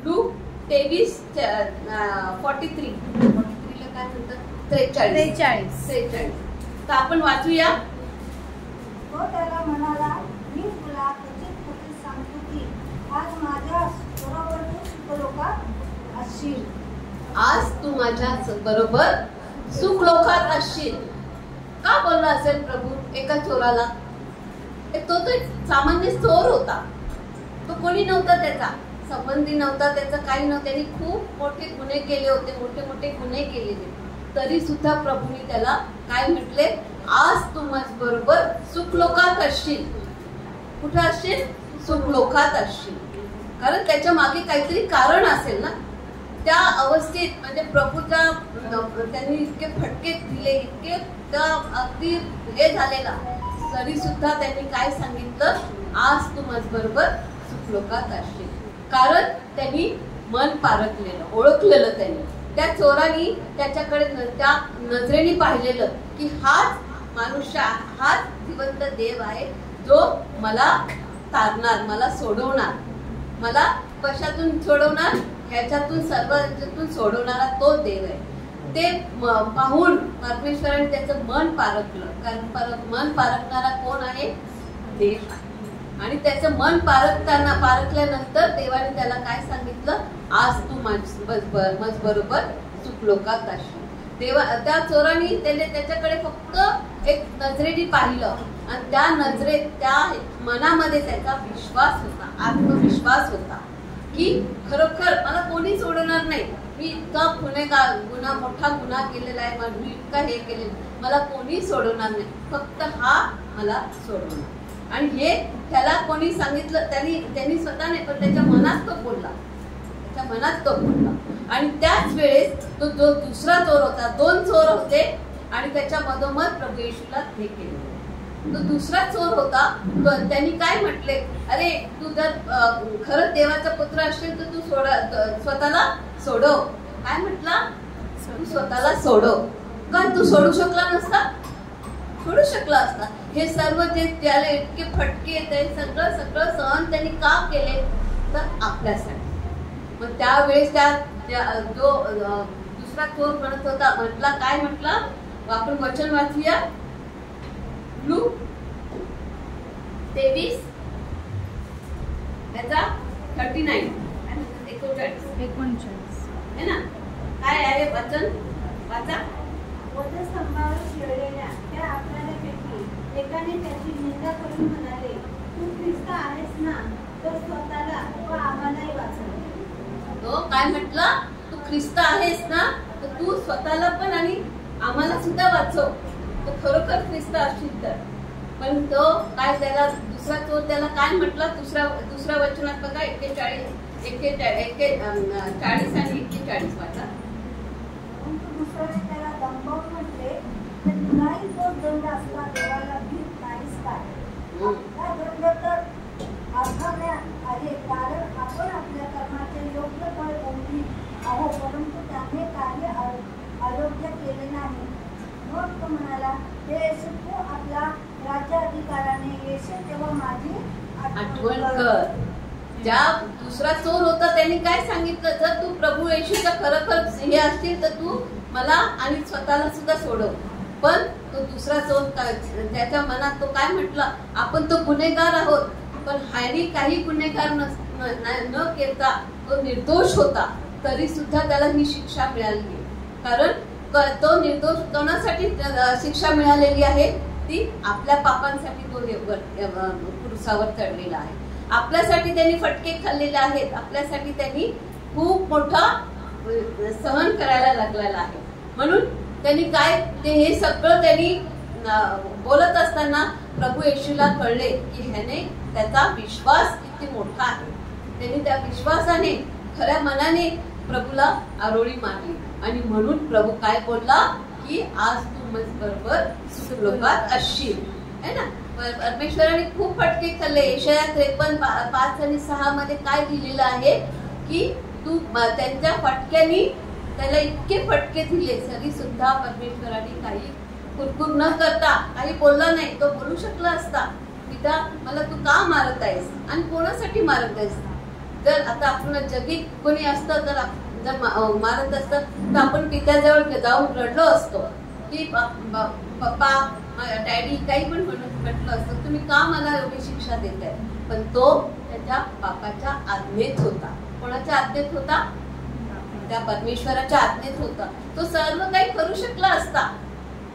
Look 23:43 ला काय म्हणतात 43. तर आपण वाचूया. तो त्याला म्हणाला, मी तुला खचित सांगतो की आज माझ्या बरोबर तू सुखलोकात असशील. आज तू माझ्या बरोबर सुखलोकात असशील. का बोलला असेल प्रभू एका चोराला? तो एक सामान्य चोर होता. तो कोणी नव्हता, त्याचा संबंधी नव्हता, त्याचं काही नव्हतं. त्यांनी खूप मोठे गुन्हे केले होते, मोठे गुन्हे केलेले. तरी सुद्धा प्रभूने त्याला काय म्हटले, आज तू माझ्या बरोबर सुखलोकात असशील. कुठे असशील? सुखलोकात असशील. कारण त्याच्या मागे काहीतरी कारण असेल ना. त्या अवस्थेत म्हणजे प्रभूचा त्यांनी इतके फटके दिले, इतके अगदी हे झालेला, तरी सुद्धा त्यांनी काय सांगितलं, आज तू माझ्या बरोबर सुखलोकात असशील. कारण त्यांनी मन पारखलेलं, ओळखलेलं. त्यांनी त्या चोरांनी त्याच्याकडे त्या नजरेने पाहिलेलं की हाच मनुष्य, हाच जिवंत देव आहे जो मला तारणार, मला सोडवणार, मला कशातून सोडवणार, ह्याच्यातून सर्वातून सोडवणारा तो देव आहे. ते पाहून परमेश्वराने त्याचं मन पारखलं. कारण मन पारखणारा कोण आहे? देव आहे. आणि त्याचं मन पारखल्यानंतर देवाने त्याला काय सांगितलं, आज तू माझ्या बरोबर सुखलोकात असशील. त्या चोराने त्याच्याकडे फक्त एक नजरेने पाहिलं आणि त्या नजरेत, त्या मनामध्ये त्याचा विश्वास होता, आत्मविश्वास होता की खरोखर मला कोणी सोडणार नाही. मी इतका मोठा गुन्हा केलेला आहे, मी इतका हे केलेलं, मला कोणी सोडवणार नाही, फक्त हा मला सोडवणार. आणि हे त्याला कोणी सांगितलं? त्यांनी स्वतः नाही, पण त्याच्या मनात तो बोलला, आणि त्याच वेळेस तो जो दुसरा चोर होता, 2 चोर होते आणि त्याच्या मधोमध प्रभू येशूला हे केले. तो दुसरा चोर होता, त्यांनी काय म्हटले, अरे तू जर खरंच देवाचा पुत्र असशील तर तू स्वतःला सोडव. काय म्हटला? तू स्वतःला सोडव. का तू सोडू शकला नसता? सोडू शकला असता. हे सर्व जे त्याला इतके फटके, ते सगळं सहन त्यांनी का केले? तर आपल्यासाठी. मग त्यावेळेस जो दुसरा चोर म्हणत होता, काय म्हटला? आपण वचन वाचूया. लूक 23:39 है ना. काय आहे वचन? वाचा. वधस्तंभावर शिरलेल्या त्या आपल्यापैकी एकाने त्याची निंदा करून म्हणाले, तू ख्रिस्त आहेस ना, तर स्वतःला व आम्हालाही वाचव. तो काय म्हटला? तू ख्रिस्त आहेस ना, तर तू स्वतःला पण आणि आम्हाला सुद्धा वाचव. तो खरोखर ख्रिस्त असशील तर. पण तो काय, त्याला दुसरा चोर त्याला काय म्हटला? दुसऱ्या वचनात बघा, 40 आणि 41 वाचा. दुसऱ्याने त्याला दंबवून म्हटले, तुलाही तो दंड असला देवाला भीत नाहीस काय? हा दंड तर आघाण्यात आहे, कारण आपण आपल्या कर्माचे योग्य फळ भोगली आहोत, परंतु त्याने काही अयोग्य केले नाही. मग तो म्हणाला, हे येशू, तू आपला राज्याधिकाराने येशील तेव्हा माझी आठवण कर. ज्या दुसरा चोर होता त्यांनी काय सांगितलं, जर तू प्रभू येशूचा खरोखर हे असतील तर तू मला आणि स्वतःला सुद्धा सोडव. पण तो दुसरा चोर त्याच्या मनात तो काय म्हटला, आपण तो गुन्हेगार आहोत, पण ह्यानी काही गुन्हेगार न केता तो निर्दोष होता, तरी सुद्धा त्याला ही शिक्षा मिळाली. कारण तो निर्दोष कोणासाठी शिक्षा मिळालेली आहे? ती आपल्या पापांसाठी तो क्रूसावर चढलेला आहे. आपल्यासाठी त्यांनी फटके खाल्लेले आहेत, आपल्यासाठी त्यांनी खूप मोठा सहन करायला लागलेला आहे. म्हणून त्यांनी काय, ते हे सगळं त्यांनी बोलत असताना प्रभू येशूला कळले की ह्याने त्याचा विश्वास किती मोठा आहे. त्यांनी त्या विश्वासाने, खऱ्या मनाने प्रभूला आरोळी मारली. आणि म्हणून प्रभू काय बोलला की आज तू माझ्याबरोबर सुखलोकात असशील, है ना. परमेश्वराने खूप फटके खाल्ले. यशाया 53:5 आणि 6 मध्ये काय लिहिलेलं आहे की तू त्यांच्या फटक्यानी त्याला इतके फटके दिले, तरी सुद्धा परमेश्वराने काही कुरकुर न करता, काही बोलला नाही. तो बोलू शकला असता, पिता मला तू का मारत आहेस आणि कोणासाठी मारत आहेस? जर आता आपण जगी कोणी असतं जर जर मारत असतं तर आपण पित्याजवळ जाऊन रडलो असतो की पप्पा डॅडी काही पण म्हटलं असतं तुम्ही का मला एवढी शिक्षा देताय. पण तो त्याच्या बापाच्या आज्ञेत होता. कोणाच्या आज्ञेत होता? त्या परमेश्वराच्या आज्ञेत होता. तो सर्व काही करू शकला असता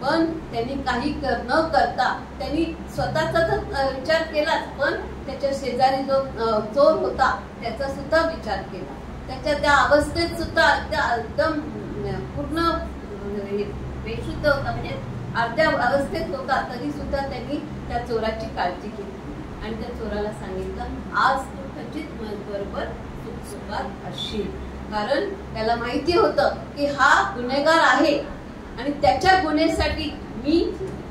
पण त्यांनी काही न करता त्यांनी स्वतःचा तर विचार केलाच पण त्याच्या शेजारी जो चोर होता त्याचा सुद्धा विचार केला. त्याच्या त्या अवस्थेत सुद्धा एकदम पूर्ण बेशुद्ध होता म्हणजे अर्ध्या अवस्थेत होता तरी सुद्धा त्यांनी त्या चोराची काळजी केली आणि त्या चोराला सांगितलं आज तू खचित बरोबर सुखसुखात असशील. कारण त्याला माहिती होतं की हा गुन्हेगार आहे आणि त्याच्या गुन्ह्यासाठी मी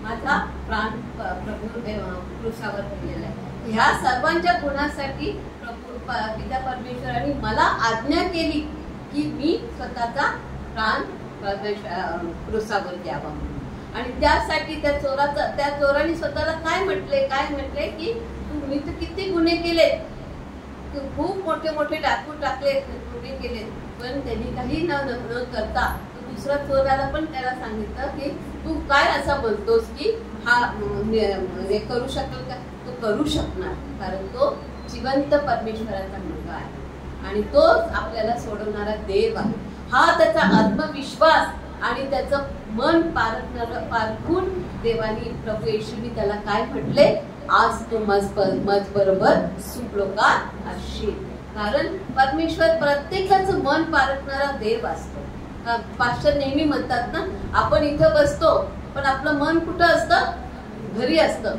माझा प्राण प्रभू क्रूसावर केलेला आहे. ह्या सर्वांच्या गुन्ह्यासाठी पिता परमेश्वराने मला आज्ञा केली की मी स्वतःचा प्राण क्रूसावर द्यावा. आणि त्यासाठी त्या चोराने स्वतःला काय म्हटले की मी तर किती गुन्हे केले, खूप मोठे मोठे डाकू टाकले, गुन्हे केले पण त्यांनी काही न करता दुसऱ्या चोराला पण त्याला सांगितलं की तू काय असं बोलतोस की हा हे करू शकेल का. तो करू शकणार कारण तो जिवंत परमेश्वराचा मुलगा आहे आणि तोच आपल्याला सोडवणारा देव आहे. हा त्याचा आत्मविश्वास आणि त्याचं मन पारखून देवानी प्रभू येशूनी त्याला काय म्हटले आज तू मज बरोबर सुखलोकात असशील. कारण परमेश्वर प्रत्येकाचं मन पारखणारा देव असतो. पास्टर नेहमी म्हणतात ना आपण इथं बसतो पण आपलं मन कुठं असतं? घरी असतं.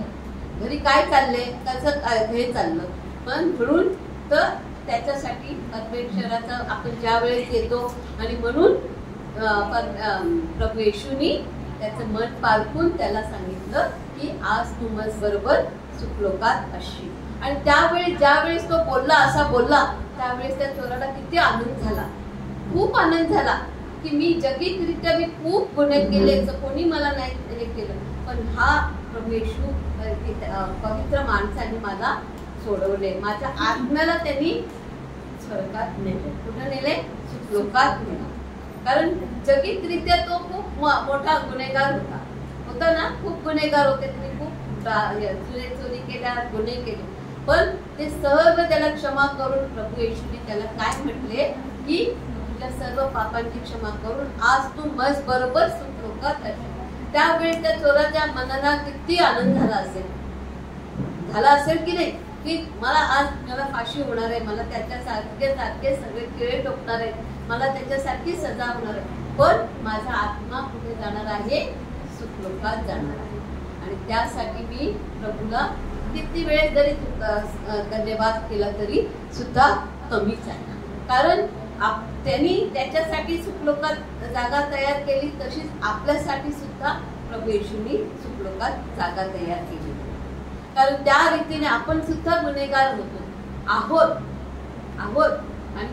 घरी काय चाललंय कसं हे चाललं पण म्हणून तर त्याच्यासाठी परमेश्वराचा आपण ज्या वेळेस येतो आणि म्हणून प्रभू येशूनी त्याचं मन पारखून त्याला सांगितलं की आज तू मज बरोबर सुखलोकात असशील. आणि ज्यावेळेस तो असा बोलला त्यावेळेस त्या चोराला किती आनंद झाला, खूप आनंद झाला की मी जगीतरित्या मी खूप गुन्हे केले कोणी मला नाही हे केलं पण हा प्रभू येशू पवित्र माणसाने मला सोडवले. माझ्या आत्म्याला त्यांनी स्वर्गात नेले. कुठं नेले? सुखलोकात नेले. कारण जगीतरित्या तो खूप मोठा गुन्हेगार होता ना, खूप गुन्हेगार होते. त्यांनी खूप चोरी केल्या, गुन्हे केले पण ते सर्व त्याला क्षमा करून प्रभू येशूने त्याला काय म्हटले की तुझ्या सर्व पापांची क्षमा करून आज तू मज बरोबर सुखलोकात असशील. त्यावेळी त्या चोराच्या मनाला किती आनंद झाला असेल की नाही की मला फाशी होणार आहे, मला त्याच्यासारखे सगळे किळे टोकणार आहे, मला त्याच्यासारखी सजा होणार आहे पण माझा आत्मा कुठे जाणार आहे? सुखलोकात जाणार आहे. आणि त्यासाठी मी प्रभूला किती वेळेस जरी धन्यवाद केला तरी सुद्धा कमीच आहे. कारण त्यांनी त्याच्यासाठी सुखलोकात जागा तयार केली तशीच आपल्यासाठी सुद्धा प्रभू येशूंनी सुखलोकात जागा तयार केली. कारण त्या रीतीने आपण सुद्धा गुन्हेगार आहोत आणि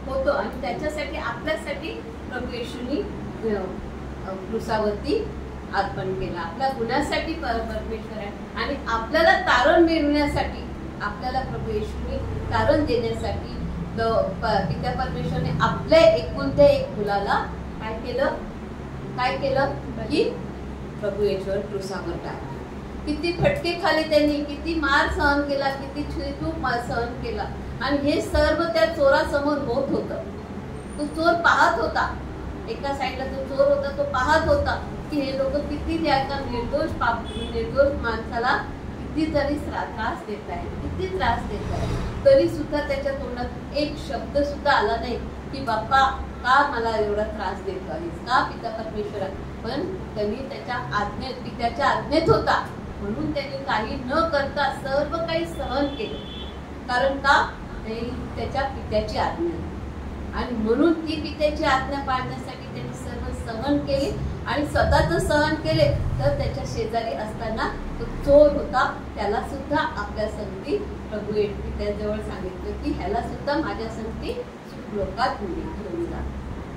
होतो आणि त्याच्यासाठी आपल्यासाठी प्रभू येशूंनी क्रूसावरती अर्पण केला. आपल्या गुन्ह्यासाठी परमेश्वर आहे आणि आपल्याला तारण मिळवण्यासाठी आपल्याला प्रभू येशूंनी तारण देण्यासाठी पिता परमेश्वरने आपल्या एकुलत्या एक मुलाला काय केलं की प्रभू येशूवर क्रूसावर टाकलं. किती फटके खाले त्यांनी, किती मार सहन केला, किती छुरीतूप सहन केला आणि हे सर्व त्या चोरासमोर होत होतं. तो चोर पाहत होता, एका साईडला जो चोर होता तो पाहत होता की हे लोक किती त्या निर्दोष माणसाला कितीतरी त्रास देत आहे तरी सुद्धा त्याच्या तोंडात एक शब्द सुद्धा आला नाही की बाप्पा का मला एवढा त्रास देत आहेस का पिता परमेश्वरा. पण त्यांनी पित्याच्या आज्ञेत होता म्हणून त्यांनी काही न करता सर्व काही सहन केले. कारण का? त्याच्या पित्याची आज्ञा आणि म्हणून ती पित्याची आज्ञा पाळण्यासाठी त्यांनी सर्व सहन केले आणि स्वतःच सहन केले. तर त्याच्या शेजारी असताना तो चोर होता त्याला सुद्धा आपल्या संगती प्रभू पित्याजवळ सांगितलं की ह्याला सुद्धा माझ्या संगती सुखलोकात घेऊन जा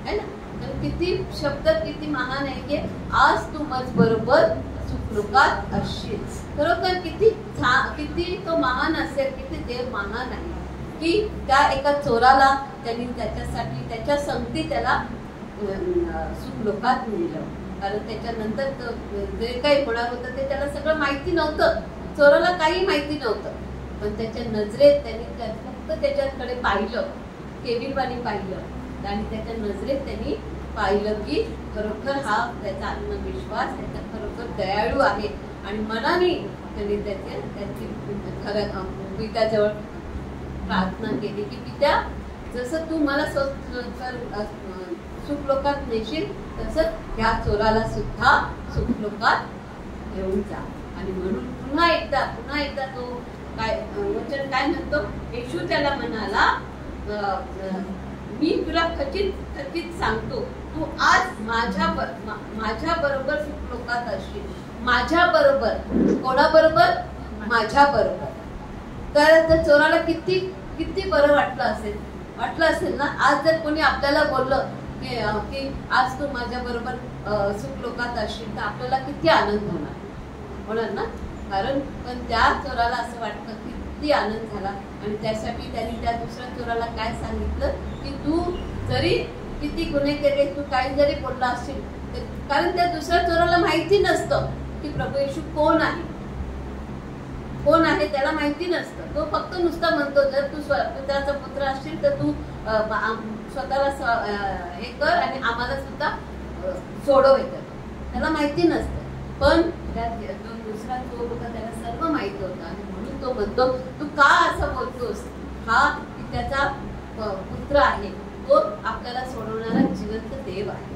है ना. तर किती शब्द किती महान आहे की आज तू मज बरोबर सुखलोकात असशील. खरोखर किती तो महान असेल, किती देव महान आहे की त्या एका चोराला त्यांनी त्याच्यासाठी त्याच्या संगती त्याला सुखलोकात नेलं. कारण त्याच्यानंतर जे काही होणार होतं ते त्याला सगळं माहिती नव्हतं. चोराला काही माहिती नव्हतं, पण त्याच्या नजरेत त्यांनी फक्त त्याच्याकडे पाहिलं, केविलवाणी पाहिलं आणि त्याच्या नजरेत त्यांनी पाहिलं की खरोखर हा त्याचा आत्मविश्वास, त्याचा खरोखर दयाळू आहे. आणि मनाने त्यांनी त्याची खरं पित्याजवळ प्रार्थना केली की पित्या, जसं तू मला सुखलोकात नेशील तसंच ह्या चोराला सुद्धा सुखलोकात घेऊन जा. आणि म्हणून पुन्हा एकदा तो काय वचन काय म्हणतो, येशू त्याला म्हणाला, मी तुला खचित सांगतो, तू आज माझ्या बरोबर सुखलोकात असशील. माझ्या बरोबर, कोणाबरोबर? माझ्या बरोबर. तर चोराला किती बरं वाटलं असेल ना. आज जर कोणी आपल्याला बोललं की आज तू माझ्या बरोबर सुखलोकात असशील तर आपल्याला किती आनंद होणार ना. कारण पण त्या चोराला असं वाटतं की किती आनंद झाला. आणि त्यासाठी त्यांनी त्या दुसऱ्या चोराला काय सांगितलं की तू जरी किती गुन्हे केले, तू काही जरी बोलला असशील, कारण त्या दुसऱ्या चोराला माहिती नसतं की प्रभू येशू कोण आहे त्याला माहिती नसतं. तो फक्त नुसता म्हणतो, जर तू पित्याचा पुत्र असशील तर तू स्वतःला हे कर आणि आम्हाला सुद्धा सोडव. त्याला माहिती नसतं. पण जो दुसरा चोर होता त्याला सर्व माहिती होतं आणि म्हणून तो म्हणतो, तू का असं बोलतोस? हा त्याचा पुत्र आहे, तो आपल्याला सोडवणारा जिवंत देव आहे.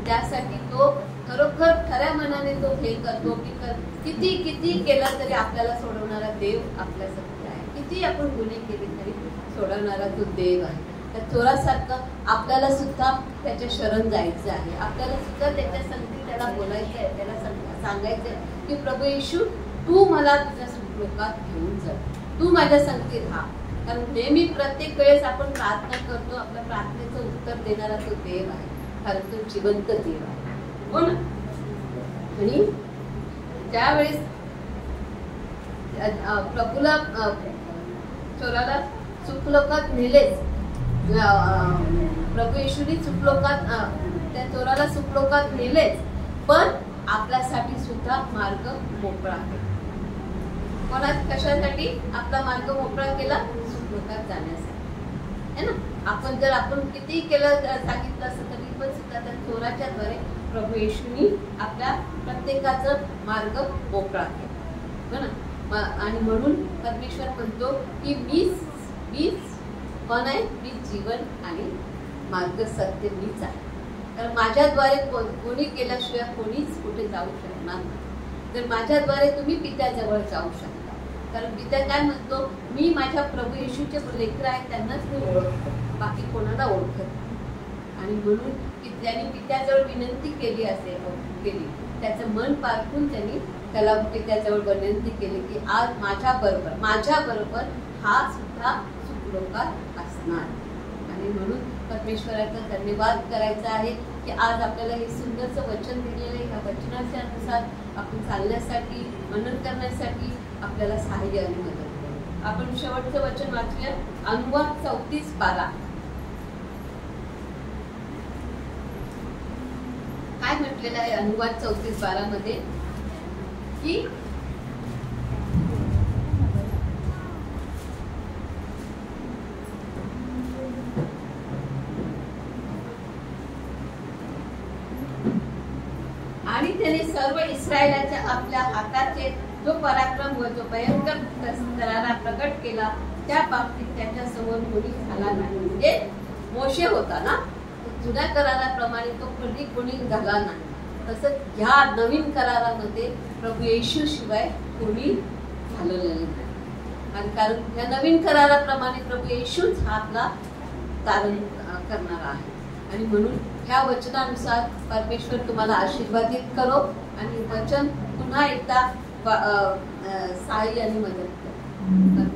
त्यासाठी तो खरोखर खऱ्या मनाने तो हे करतो की किती केलं तरी आपल्याला सोडवणारा देव आपल्यासाठी आहे. किती आपण गुन्हे केले तरी सोडवणारा तो देव आहे. त्या चोरासारखं आपल्याला सुद्धा त्याच्या शरण जायचं आहे. आपल्याला सुद्धा त्याच्या संगती त्याला बोलायचं आहे, त्याला सांगायचं आहे की प्रभू येशू, तू मला तुझ्या सुखलोकात घेऊन जा, तू माझ्या संगतीत राहा. कारण नेहमी प्रत्येक वेळेस आपण प्रार्थना करतो, आपल्या प्रार्थनेचं उत्तर देणारा तो देव आहे. कारण तो जिवंत देव आहे, हो ना. आणि त्यावेळेस प्रभूला चोराला सुखलोकात नेलेच. प्रभू येशूनी सुखलोकात त्या चोराला सुखलोकात नेलेच, पण आपल्यासाठी सुद्धा मार्ग मोकळा आहे. कशासाठी आपला मार्ग मोकळा केला? सुखलोकात जाण्यासाठी, है ना. आपण किती केलं सांगितलं असं तरी पण सुद्धा त्या चोराच्या द्वारे प्रभू येशूनी आपल्या प्रत्येकाचा मार्ग मोकळा केला, हो ना. आणि म्हणून परमेश्वर म्हणतो की मीच कोण आहे? मी जीवन आणि मार्ग सत्य मीच आहे. तर माझ्याद्वारे कोणी केल्याशिवाय कोणीच कुठे जाऊ शकणार नाही. तर माझ्याद्वारे तुम्ही पित्याजवळ जाऊ शकता. कारण पित्या काय म्हणतो, मी माझ्या प्रभू येशूचे लेकरं आहेत त्यांनाच मी ओळखतो, बाकी कोणाला ओळखत नाही. आणि म्हणून त्यांनी पित्याजवळ विनंती केली त्याचं मन पारखून त्यांनी त्याला पित्याजवळ विनंती केली की आज माझ्या बरोबर हा सुद्धा सुखलोकात असणार. आणि म्हणून परमेश्वराचा धन्यवाद करायचा आहे की आज आपल्याला हे सुंदरचं वचन दिलेलं आहे. ह्या वचनाच्या अनुसार आपण चालण्यासाठी, मनन करण्यासाठी आपल्याला सहाय्य आणि मदत करू. आपण शेवटचं वचन वाचूया, अनुवाद 34:12. काय म्हटलेलं आहे अनुवाद 34:12 मध्ये की आणि त्याने सर्व इस्रायलाच्या आपल्या हाताचे जो पराक्रम व जो भयंकर करारा प्रकट केला, त्या बाबतीत त्याच्या समोर कोणी झाला नाही. म्हणजे मोशे होता ना, जुन्या कराराप्रमाणे तो कोणी झाला नाही. तसंच ह्या नवीन करारामध्ये प्रभू येशू शिवाय कोणी झालेलं नाही. आणि कारण या नवीन कराराप्रमाणे प्रभू येशूच हा आपला तारण करणारा आहे. आणि म्हणून ह्या वचनानुसार परमेश्वर तुम्हाला आशीर्वादित करो आणि वचन पुन्हा एकदा सहाय्य आणि मदत करो.